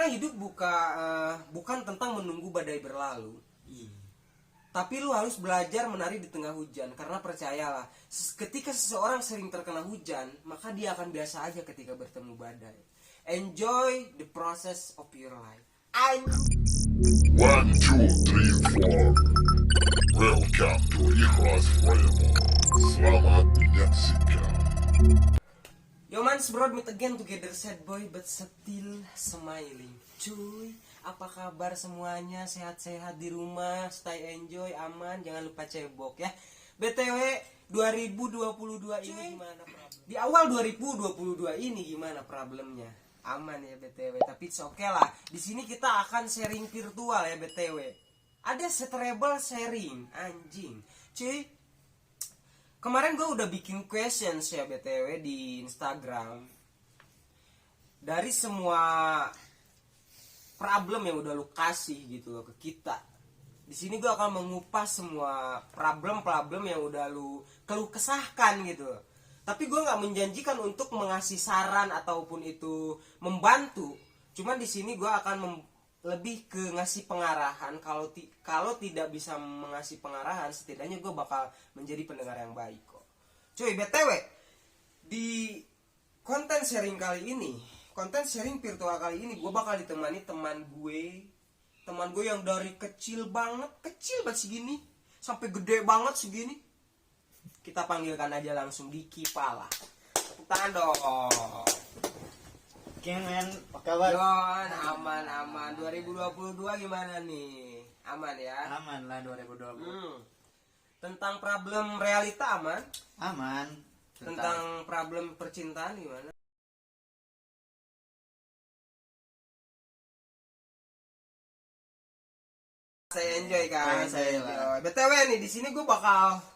hidup bukan tentang menunggu badai berlalu. Tapi lu harus belajar menari di tengah hujan. Karena percayalah, ketika seseorang sering terkena hujan, maka dia akan biasa aja ketika bertemu badai. Enjoy the process of your life. 1, 2, 3, 4. Welcome to Ikhlas Forever. Selamat menyaksikan. Yo mans bro, meet again together sad boy but still smiling. Cuy, apa kabar semuanya? Sehat-sehat di rumah, stay enjoy, aman, jangan lupa cebok ya. BTW 2022 ini gimana problem? Di awal 2022 ini gimana problemnya? Aman ya BTW, tapi oke lah. Di sini kita akan sharing virtual ya BTW. Ada setrebel sharing, anjing. Cuy, kemarin gue udah bikin questions ya BTW di Instagram. Dari semua problem yang udah lu kasih gitu loh ke kita. Di sini gue akan mengupas semua problem-problem yang udah lu keluh kesahkan gitu loh. Tapi gue nggak menjanjikan untuk mengasih saran ataupun itu membantu. Cuman di sini gue akan lebih ke ngasih pengarahan. Kalau tidak bisa mengasih pengarahan, setidaknya gue bakal menjadi pendengar yang baik kok. Cuy, BTW di konten sharing kali ini, konten sharing virtual kali ini, gue bakal ditemani teman gue yang dari kecil banget segini sampai gede banget segini. Kita panggilkan aja langsung Diki Pala. Tepuk tangan dong. Oke men, apa kabar? Yon, aman. 2022 gimana nih? Aman ya? Aman lah 2020. Tentang problem realita aman? Aman. Tentang problem percintaan gimana? Saya enjoy kan? Saya enjoy. BTW nih, di sini gue bakal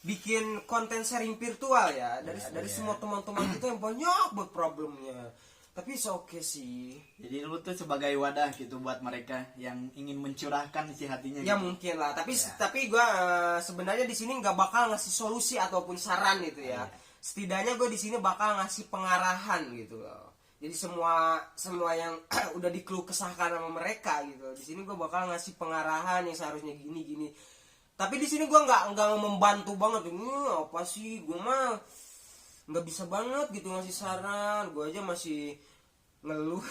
bikin konten sharing virtual ya dari semua teman-teman kita yang banyak buat problemnya. Tapi oke sih. Jadi lu tuh sebagai wadah gitu buat mereka yang ingin mencurahkan isi hatinya. Ya gitu. mungkin lah. Tapi gue sebenarnya di sini nggak bakal ngasih solusi ataupun saran gitu ya. Setidaknya gue di sini bakal ngasih pengarahan gitu loh. Jadi semua yang udah dikeluh kesahkan sama mereka gitu. Di sini gue bakal ngasih pengarahan yang seharusnya gini. Tapi di sini gue nggak membantu banget. Apa sih, gue mah nggak bisa banget gitu ngasih saran. Gue aja masih ngeluh.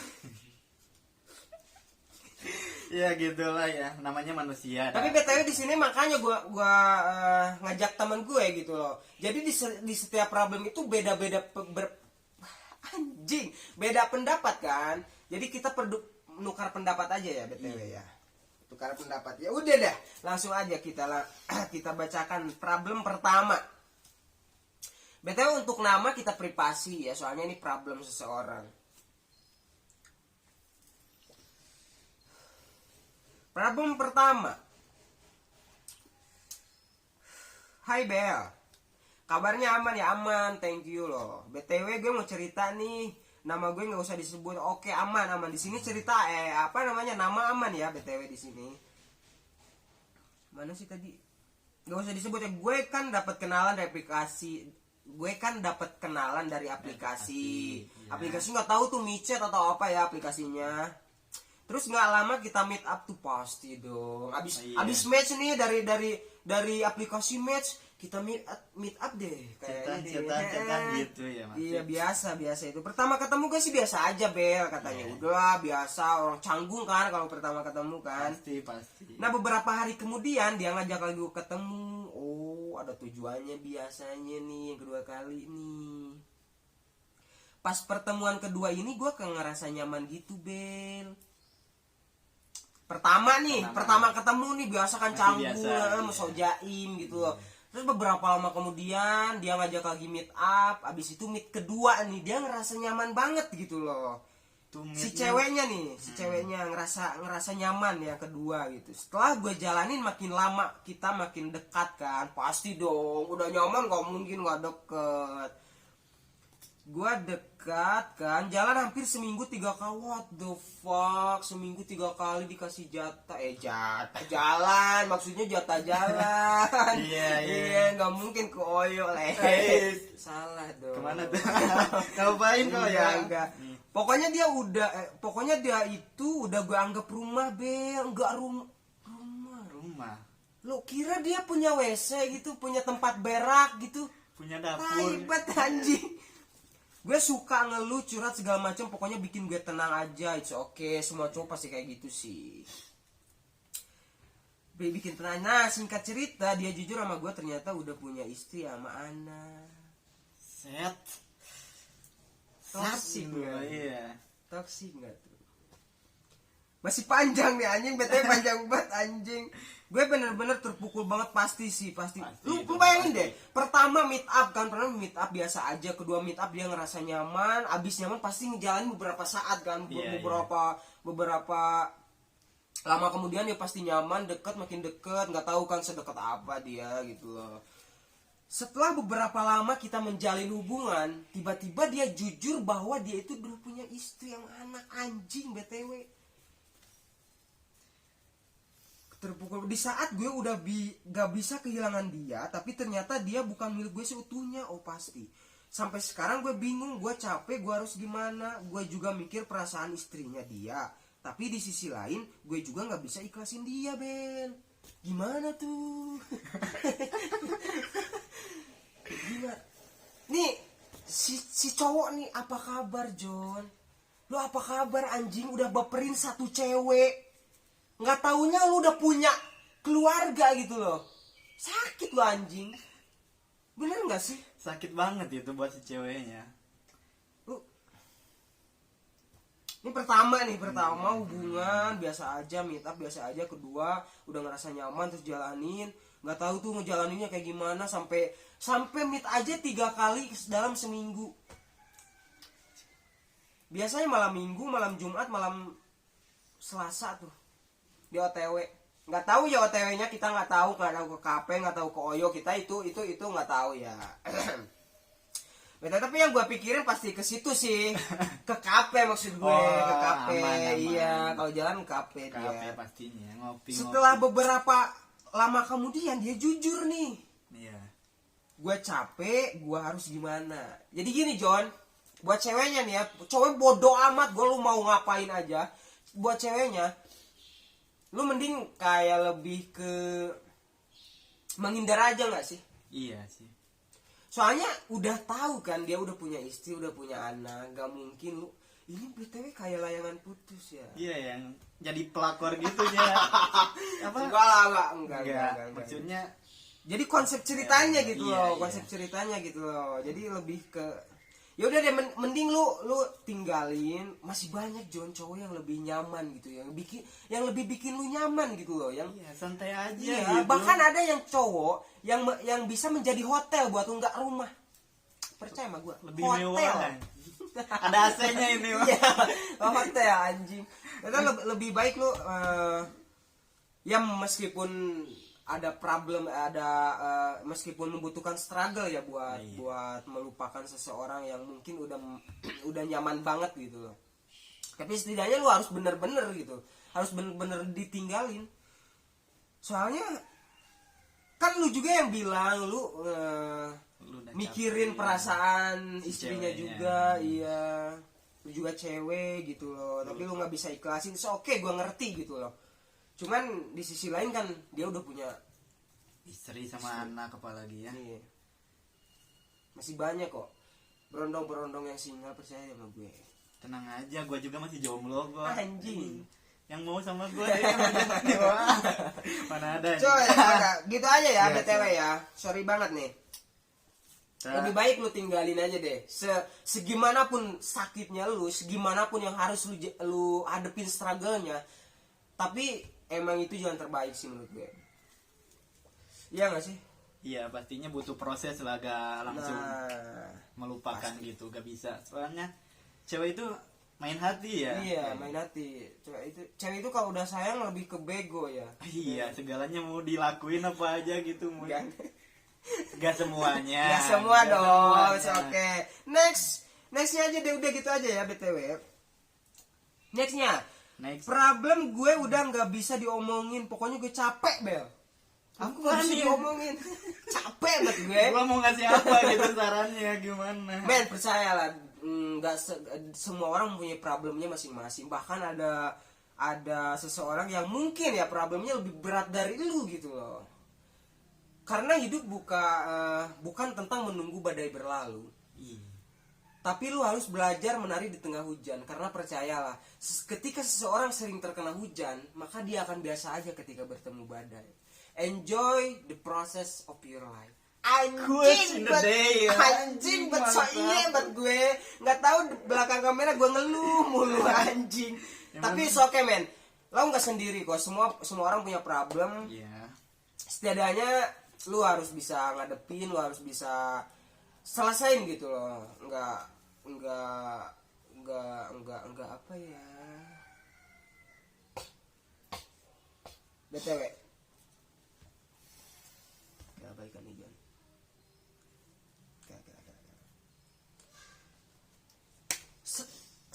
Ya gitulah ya, namanya manusia. Tapi BTW di sini makanya gue ngajak teman gue gitu loh. Jadi di setiap problem itu beda pendapat kan. Jadi kita nukar pendapat aja ya BTW ya. Tukar pendapat. Ya udah dah, langsung aja kita bacakan problem pertama. BTW untuk nama kita privasi ya, soalnya ini problem seseorang. Problem pertama. Hai Bel, kabarnya aman ya? Aman, thank you loh. BTW gue mau cerita nih, nama gue nggak usah disebut. Oke, aman. Di sini cerita nama aman ya BTW di sini. Mana sih tadi? Nggak usah disebut ya. Gue kan dapat kenalan dari aplikasi. Aplikasi nggak tahu tuh micet atau apa ya aplikasinya. Terus nggak lama kita meet up tuh pasti dong. Abis match nih dari aplikasi match kita meet up deh Cetan gitu ya Mas. Iya biasa itu. Pertama ketemu gue sih biasa aja Bel katanya. Udahlah biasa, orang canggung kan kalau pertama ketemu kan. Pasti. Nah beberapa hari kemudian dia ngajak lagi gue ketemu. Oh ada tujuannya biasanya nih yang kedua kali nih. Pas pertemuan kedua ini gue ngerasa nyaman gitu Bel. Pertama ketemu nih biasa kan canggung, sok jaim gitu loh. Terus beberapa lama kemudian dia ngajak lagi meet up. Abis itu meet kedua nih dia ngerasa nyaman banget gitu loh. Si ceweknya ngerasa nyaman ya kedua gitu. Setelah gue jalanin makin lama kita makin dekat kan. Pasti dong udah nyaman gak mungkin gak deket. Gue dekat kan, jalan hampir seminggu 3 kali. What the fuck, seminggu 3 kali dikasih jatah jalan, maksudnya jatah jalan. Iya nggak mungkin ke Oyo lah. Salah dong. Kemana tuh? Ngapain kok ya? Enggak. Pokoknya dia itu udah gue anggap rumah, Bel. Enggak rumah. Lo kira dia punya WC gitu, punya tempat berak gitu. Punya dapur. Hebat anjing. Gue suka ngeluh, curhat segala macam, pokoknya bikin gue tenang aja. It's okay, semua cowok pasti kayak gitu sih. Bikin tenang. Nah, singkat cerita, dia jujur sama gue ternyata udah punya istri sama anak. Set. Toksik nggak? Iya. Toksik nggak tuh? Masih panjang nih anjing, BTW panjang banget anjing. Gue bener-bener terpukul banget pasti. Lu bayangin deh, pertama meet up biasa aja, kedua meet up dia ngerasa nyaman, abis nyaman pasti ngejalanin beberapa saat kan, beberapa lama kemudian dia pasti nyaman, makin deket, nggak tahu kan sedekat apa dia gitu loh. Setelah beberapa lama kita menjalin hubungan, tiba-tiba dia jujur bahwa dia itu udah punya istri yang anak, anjing BTW. Terpukul di saat gue udah gak bisa kehilangan dia, tapi ternyata dia bukan milik gue seutuhnya. Oh pasti. Sampai sekarang gue bingung, gue capek, gue harus gimana. Gue juga mikir perasaan istrinya dia, tapi di sisi lain gue juga gak bisa ikhlasin dia, Ben. Gimana tuh? Gimana? Nih si cowok nih, apa kabar John? Lu apa kabar anjing? Udah baperin satu cewek, nggak taunya lu udah punya keluarga gitu loh. Sakit lo anjing. Bener nggak sih? Sakit banget itu buat si ceweknya. Ini pertama hubungan biasa aja, meet up biasa aja. Kedua udah ngerasa nyaman terus jalanin, nggak tahu tuh ngejalaninnya kayak gimana, sampai meet aja 3 kali dalam seminggu. Biasanya malam Minggu, malam Jumat, malam Selasa tuh di OTW. Nggak tahu ya OTW-nya, kita nggak tahu ke KP, nggak tahu ke Oyo, kita itu nggak tahu ya. Tapi yang gue pikirin pasti ke situ sih, ke KP maksud gue, ke KP. Aman. Iya, kalau jalan ke KP dia. KP pastinya ngopi. Setelah beberapa lama kemudian dia jujur nih. Iya. Gue capek, gue harus gimana? Jadi gini John, buat ceweknya nih ya, cowok bodoh amat, gue lu mau ngapain aja. Buat ceweknya, lu mending kayak lebih ke menghindar aja nggak sih? Iya sih. Soalnya udah tahu kan dia udah punya istri, udah punya anak, gak mungkin lu ini BTW kayak layangan putus ya. Iya, yang jadi pelakor gitu ya. Apa? Enggak. Maksudnya jadi konsep ceritanya gitu iya, loh, ceritanya gitu loh. Jadi lebih ke ya udah deh, mending lu tinggalin. Masih banyak John cowok yang lebih nyaman gitu, yang lebih bikin lu nyaman gitu loh, yang iya, santai aja iya, gitu. bahkan ada yang cowok yang bisa menjadi hotel buat lu, nggak rumah. Percaya sama gua, Lebih hotel. mewah. Ada AC-nya ini. Iya, hotel anjing. Itu lebih baik lu ya meskipun ada problem, meskipun membutuhkan struggle ya buat melupakan seseorang yang mungkin udah nyaman banget gitu loh. Tapi setidaknya lu harus bener-bener gitu, harus bener-bener ditinggalin. Soalnya kan lu juga yang bilang lu mikirin perasaan si istrinya ceweknya. juga, iya. Lu juga cewek gitu loh, tapi lu nggak bisa ikhlasin. Oke, gue ngerti gitu loh. Cuman di sisi lain kan dia udah punya Istri sama anak apalagi ya. Iya. Masih banyak kok berondong-berondong yang single, percaya sama gue. Tenang aja, gue juga masih jomblo kok. Anjing. Yang mau sama gue ya kan. Mana ada. Coy, gitu aja ya, Iya, BTW ya. Sorry banget nih. Lebih baik lu tinggalin aja deh. Segimanapun sakitnya lu, segimanapun yang harus lu hadepin struggle-nya, tapi emang itu jalan terbaik sih menurut gue. Iya gak sih? Iya, pastinya butuh proses lah, gak langsung melupakan pasti. gitu, gak bisa. Soalnya cewek itu main hati ya. Iya, main hati. Cewek itu kalau udah sayang lebih ke bego ya. Iya, segalanya mau dilakuin apa aja gitu. Gak, Gak semuanya. gak semua Gak dong. semuanya. Oke. Nextnya aja deh, udah gitu aja ya BTW. Nextnya, Next. problem gue udah nggak bisa diomongin. Pokoknya gue capek, Bel. Aku nggak bisa nih? diomongin. Capek banget gue. Gua mau ngasih apa gitu sarannya gimana? Men, percayalah, semua orang mempunyai problemnya masing-masing. Bahkan ada seseorang yang mungkin ya problemnya lebih berat dari lu gitu loh. Karena hidup bukan tentang menunggu badai berlalu. Tapi lu harus belajar menari di tengah hujan. Karena percayalah, ketika seseorang sering terkena hujan, maka dia akan biasa aja ketika bertemu badai. Enjoy the process of your life. Quotes in the day, ya. Anjing bet so iya bet gue nggak tahu di belakang kamera gue ngeluh mulu anjing. Tapi it's okay men, lo nggak sendiri kok, semua orang punya problem. Setidaknya lu harus bisa ngadepin, lu harus bisa selesain gitu loh. Enggak apa ya. BTW. Ya baikan nih John.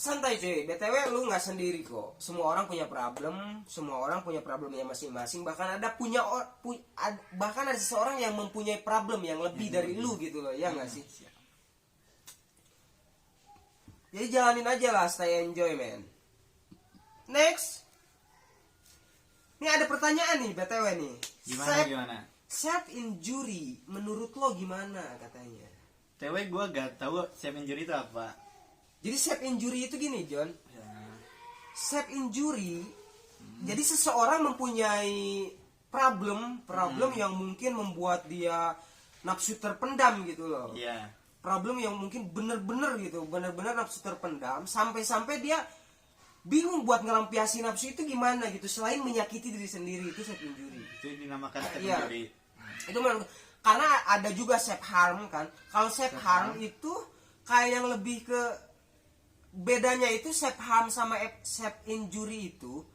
Santai cuy, BTW lu nggak sendiri kok. Semua orang punya problem, semua orang punya problemnya masing-masing. Bahkan bahkan ada seseorang yang mempunyai problem yang lebih dari lu gitu loh, ya nggak sih? Jadi jalanin aja lah, stay enjoy man. Next, ini ada pertanyaan nih BTW nih. Gimana? Self injury menurut lo gimana katanya? TW gue gak tahu self injury itu apa. Jadi self injury itu gini John. Self injury, jadi seseorang mempunyai problem yang mungkin membuat dia nafsu terpendam gitu loh. Problem yang mungkin bener-bener nafsu terpendam sampai dia bingung buat ngelampiasin nafsu itu gimana gitu, selain menyakiti diri sendiri. Itu self injury. Itu dinamakan self injury. Itu karena ada juga self harm kan. Kalau self harm itu kayak yang lebih ke bedanya itu self harm sama self injury itu.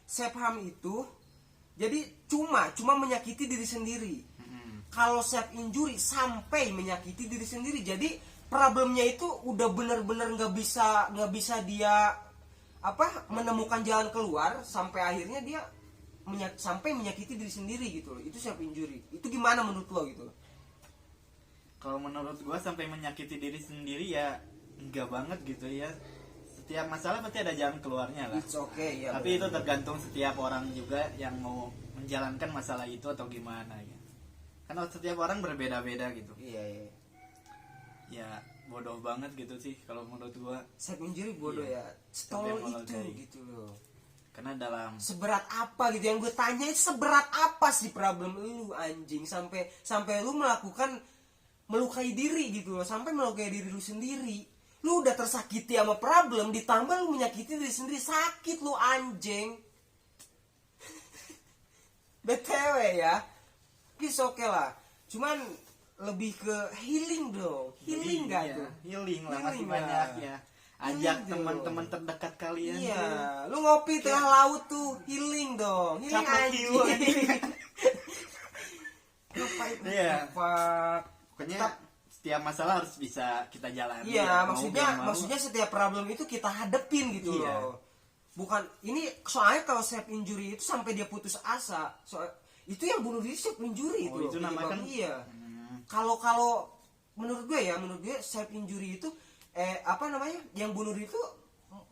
Self harm itu jadi cuma menyakiti diri sendiri. Kalau self injury sampai menyakiti diri sendiri. Jadi problemnya itu udah bener-bener nggak bisa dia menemukan jalan keluar, sampai akhirnya dia sampai menyakiti diri sendiri gitu loh. Itu self injury. Itu gimana menurut lo gitu loh? Kalau menurut gua sampai menyakiti diri sendiri ya enggak banget gitu ya. Setiap masalah pasti ada jalan keluarnya lah. It's okay, ya. Tapi itu tergantung setiap orang juga yang mau menjalankan masalah itu atau gimana ya. Karena setiap orang berbeda-beda gitu. Iya. Ya bodoh banget gitu sih kalau menurut gua. Self injury bodoh ya. Setolol itu gitu loh. Karena dalam seberat apa gitu yang gue tanya, seberat apa sih problem lu anjing sampai lu melukai diri gitu loh, sampai melukai diri lu sendiri. Lu udah tersakiti sama problem, ditambah lu menyakiti diri sendiri, sakit lu anjing. BTW ya, it's okay lah. Cuman lebih ke healing dong. Healing gak tuh? Healing lah, masih banyak ya. Ajak teman-teman terdekat kalian. Iya, lu ngopi tengah laut tuh, healing dong. Healing anjing. Iya. Pokoknya setiap masalah harus bisa kita jalani. Iya, maksudnya setiap problem itu kita hadepin gitu loh. Bukan ini soalnya kalau self injury itu sampai dia putus asa. Itu yang bunuh diri self injury itu. Itu namanya kan. Iya. Kalau menurut gue self injury itu yang bunuh diri itu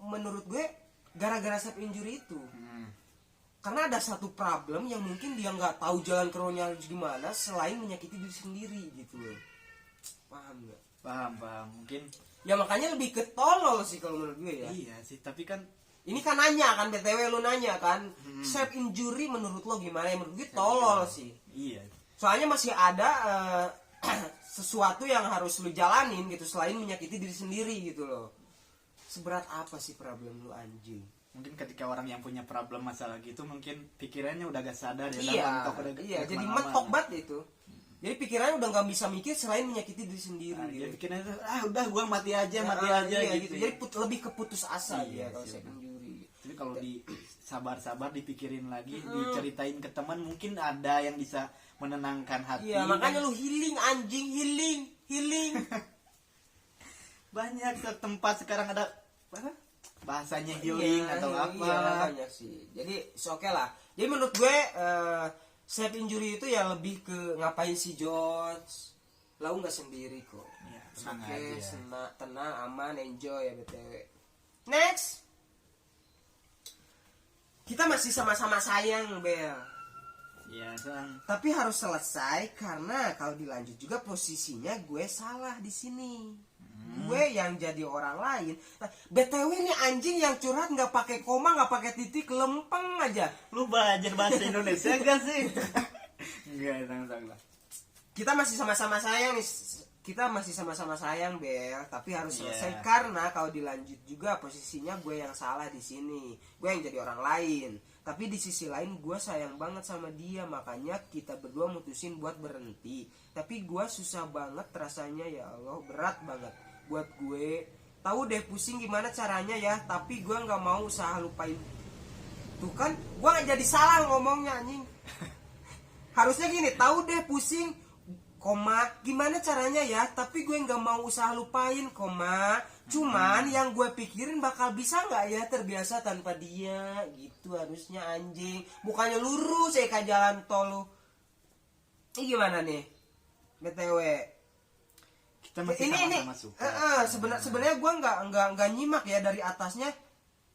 menurut gue gara-gara self injury itu. Karena ada satu problem yang mungkin dia nggak tahu jalan keluarnya harus gimana selain menyakiti diri sendiri gitu loh. Paham nggak? Paham mungkin. Ya makanya lebih ke tolol sih kalau menurut gue ya. Iya sih, tapi kan ini kan nanya kan, BTW lu nanya kan, self injury menurut lo gimana? Ya menurut gue tolol sih. Iya. Soalnya masih ada sesuatu yang harus lu jalanin gitu selain menyakiti diri sendiri gitu loh. Seberat apa sih problem lu anjing? Mungkin ketika orang yang punya problem masalah gitu mungkin pikirannya udah gak sadar ya. Iya, jadi mentok banget itu. Jadi pikirannya udah nggak bisa mikir selain menyakiti diri sendiri. Dia gitu. pikirannya udah gua mati aja gitu. Jadi lebih keputus asa dia kalau self injury. Jadi kalau sabar-sabar dipikirin lagi, diceritain ke teman, mungkin ada yang bisa menenangkan hati. Iya, makanya lu healing anjing, healing. Banyak tempat sekarang ada bahasanya healing atau apa. Iya, banyak sih. Jadi oke lah. Jadi menurut gue self injury itu ya lebih ke ngapain sih George? Lau nggak sendiri kok. Ya, tenang Oke, aja. tenang, aman, enjoy ya BTW. Next. Kita masih sama-sama sayang, Bel. Iya, Sang. Tapi harus selesai karena kalau dilanjut juga posisinya gue salah di sini. Gue yang jadi orang lain. Nah, BTW ini anjing yang curhat nggak pakai koma, nggak pakai titik, lempeng aja. Lu belajar bahasa Indonesia gak sih? Enggak, Sang lah. Kita masih sama-sama sayang nih. Kita masih sama-sama sayang, Bel, tapi harus selesai Iya. karena kalau dilanjut juga posisinya gue yang salah di sini. Gue yang jadi orang lain. Tapi di sisi lain gue sayang banget sama dia, makanya kita berdua mutusin buat berhenti. Tapi gue susah banget rasanya, ya Allah, berat banget buat gue. Tahu deh pusing gimana caranya ya, tapi gue nggak mau usaha lupain. Tuh kan, gue nggak jadi salah ngomongnya anjing. Harusnya gini, tahu deh pusing, koma, gimana caranya ya, tapi gue nggak mau usaha lupain, koma. Cuman yang gue pikirin bakal bisa nggak ya terbiasa tanpa dia, gitu harusnya anjing. Bukannya lurus ya kayak jalan tol lu. Ini gimana nih, BTW? Kita masih sama-sama suka. Sebenarnya gue nggak nyimak ya dari atasnya.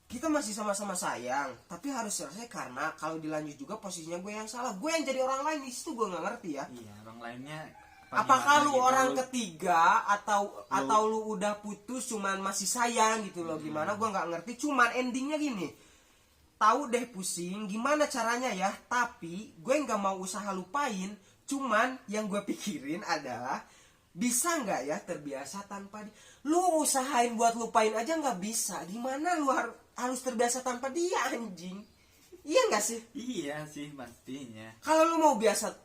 Kita masih sama-sama sayang, tapi harus selesai karena kalau dilanjut juga posisinya gue yang salah. Gue yang jadi orang lain di situ, gue nggak ngerti ya. Iya, orang lainnya Apakah gimana lu gitu, orang lu- ketiga atau lu udah putus cuman masih sayang gitu loh, gimana gue nggak ngerti. Cuman endingnya gini, tahu deh pusing gimana caranya ya, tapi gue nggak mau usaha lupain. Cuman yang gue pikirin adalah bisa nggak ya terbiasa tanpa dia. Lu usahain buat lupain aja nggak bisa, gimana lu harus terbiasa tanpa dia anjing. Iya nggak sih? Iya sih pastinya. Kalau lu mau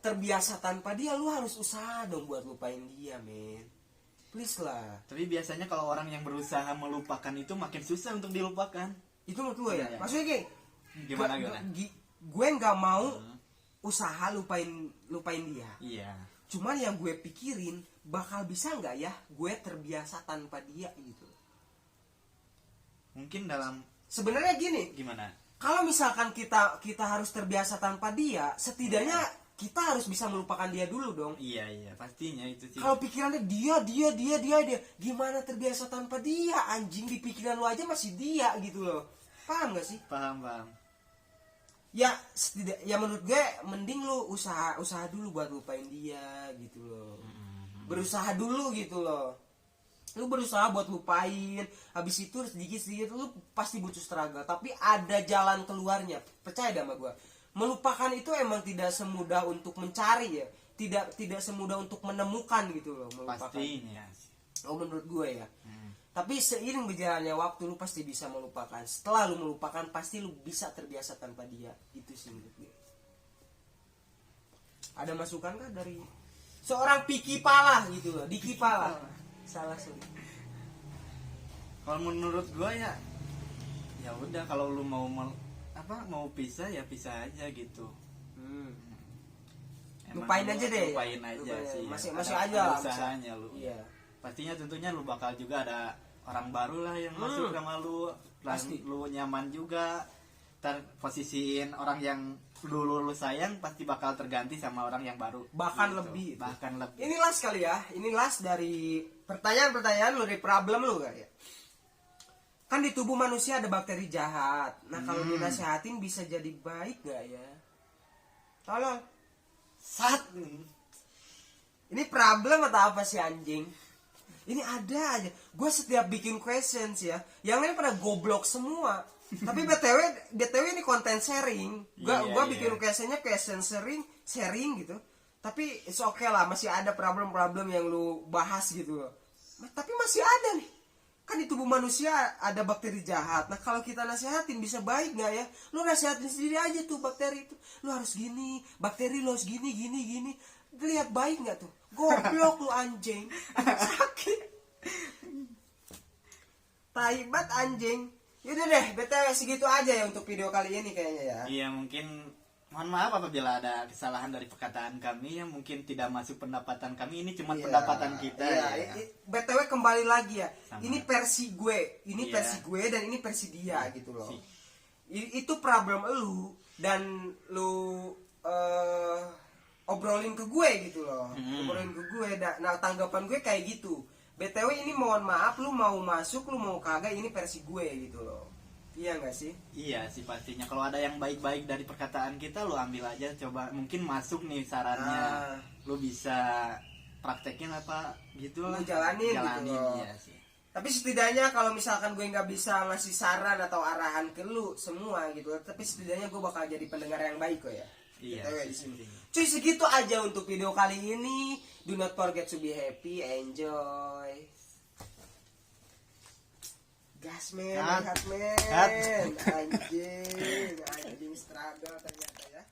terbiasa tanpa dia, lu harus usaha dong buat lupain dia, men. Please lah. Tapi biasanya kalau orang yang berusaha melupakan itu makin susah untuk dilupakan. Itu menurut gue ya. Iya. Maksudnya kayak Gimana gue- gimana? gue nggak mau usaha lupain dia. Iya. Cuman yang gue pikirin bakal bisa nggak ya gue terbiasa tanpa dia gitu. Mungkin dalam Sebenarnya gini, gimana? kalau misalkan kita harus terbiasa tanpa dia, setidaknya kita harus bisa melupakan dia dulu dong. Iya pastinya itu sih. Kalau pikirannya dia, gimana terbiasa tanpa dia, anjing. Di pikiran lu aja masih dia gitu loh. Paham gak sih? Paham. Ya ya menurut gue mending lu usaha dulu buat lupain dia gitu loh. Berusaha dulu gitu loh. Lu berusaha buat lupain, habis itu sedikit lu pasti butuh struggle, tapi ada jalan keluarnya. Percaya deh sama gue. Melupakan itu emang tidak semudah untuk mencari ya. Tidak semudah untuk menemukan gitu loh melupakan. Pastinya. Oh menurut gue ya. Tapi seiring berjalannya waktu lu pasti bisa melupakan. Setelah lu melupakan pasti lu bisa terbiasa tanpa dia. Itu sih menurut gue. Ada masukan kah dari seorang Piki Pala gitu loh, Diki Pala. Salah sorry. Kalau menurut gua ya udah kalau lu mau pisah ya pisah aja gitu. Emang Lupain lu aja deh. Lupain aja Lupain. sih. Masih Ada aja lah, usahanya lu. Iya. Pastinya tentunya lu bakal juga ada orang baru lah yang masuk sama lu. Pasti. Lu nyaman juga. Ntar posisiin orang yang dulu lu sayang pasti bakal terganti sama orang yang baru. Bahkan Gitu. lebih. Bahkan lebih. Ini last kali ya. Ini last dari pertanyaan lu, dari problem lu kali ya. Kan di tubuh manusia ada bakteri jahat. Nah kalau dinasehatin bisa jadi baik gak ya? Tolong. Ini problem atau apa sih anjing? Ini ada aja. Gue setiap bikin questions ya, yang lain pada goblok semua. Tapi btw ini konten sharing. Gue Iya. bikin question sharing gitu. Tapi it's okay lah, masih ada problem-problem yang lu bahas gitu loh. Tapi masih ada nih. Kan di tubuh manusia ada bakteri jahat. Nah kalau kita nasihatin bisa baik nggak ya? Lu nasihatin sendiri aja tuh bakteri itu. Lu harus gini, bakteri lu harus gini. Lihat baik nggak tuh? Goblok lu anjing. Sakit. Taibat anjing. Yaudah deh, BTW segitu aja ya untuk video kali ini kayaknya ya. Iya mungkin mohon maaf apabila ada kesalahan dari perkataan kami yang mungkin tidak masuk pendapatan kami. Ini cuma Iya, pendapatan kita iya. ya. BTW kembali lagi ya. Sama. Ini versi gue, ini Iya. versi gue dan ini versi dia gitu loh. Si- Itu problem lu dan lu obrolin ke gue gitu loh. Obrolin ke gue. Nah tanggapan gue kayak gitu. BTW ini mohon maaf, lu mau masuk lu mau kagak, ini versi gue gitu loh. Iya gak sih? Iya sih pastinya. Kalau ada yang baik-baik dari perkataan kita, lu ambil aja, coba. Mungkin masuk nih sarannya. Lu bisa praktekin apa gitu lah. Lu jalanin gitu loh. Iya sih. Tapi setidaknya kalau misalkan gue nggak bisa ngasih saran atau arahan ke lu semua gitu, tapi setidaknya gue bakal jadi pendengar yang baik kok ya. Iya. BTW di sini. Cuy, segitu aja untuk video kali ini. Do not forget to be happy, enjoy. Gas men, Cut. lihat men. Anjing struggle ternyata ya.